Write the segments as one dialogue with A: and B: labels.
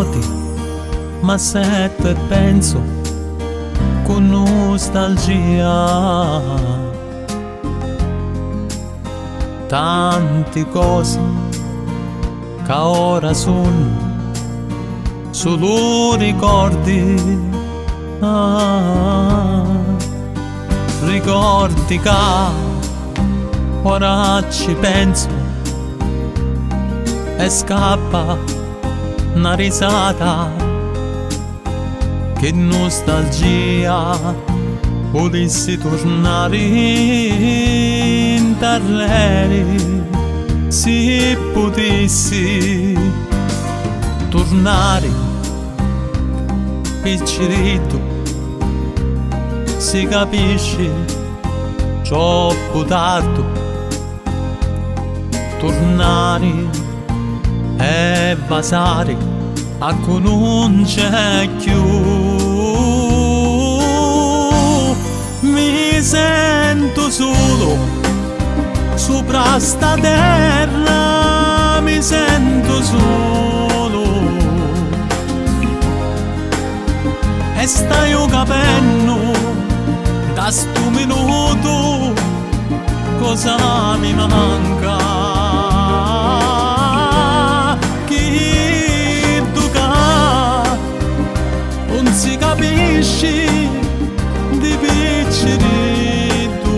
A: noti, ma sento e penso con nostalgia. Tante cose che ora sono solo ricordi. Ricordi che ora ci penso e scappa una risata. Che nostalgia, volessi tornare in terreni, se potessi tornare piccerito. Si capisce troppo tardi, tornare e basare a conoscere più. Mi sento solo sopra sta terra, mi sento solo e stai capendo da sto minuto cosa mi manca. Chi duca non si capisce di piccerito.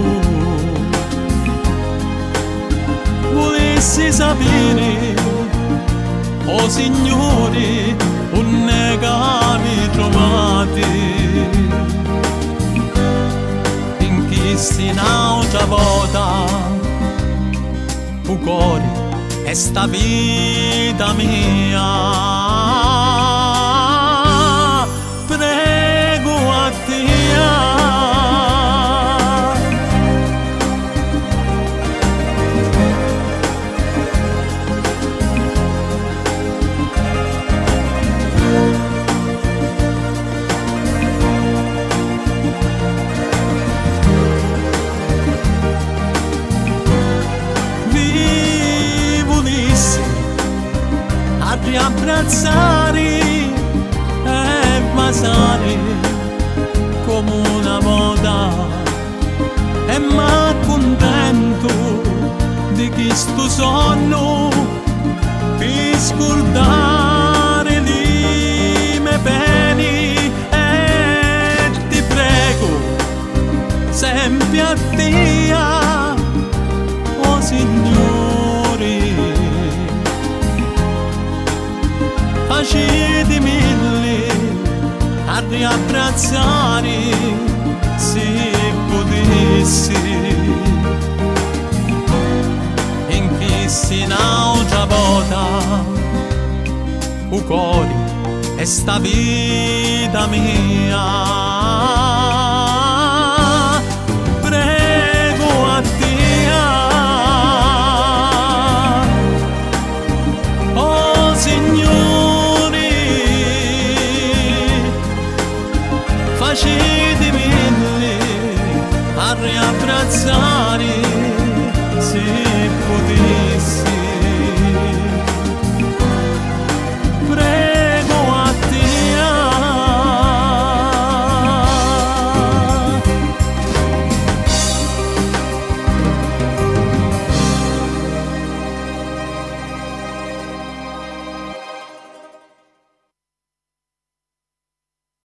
A: Volessi sapere, oh signori, un negami trovati. Si un'altra volta il cuore è sta vita mia. Prego a Dio. Riabbracciare e basare come una moda, e ma contento di questo sonno per scordare le mie pene. E ti prego sempre a Dio, oh Signore, facete mille a riabbracciare se potessi. In questa un'altra volta il cuore è sta vita mia. Prego a Dio, oh Signore, facete mille a riabbracciare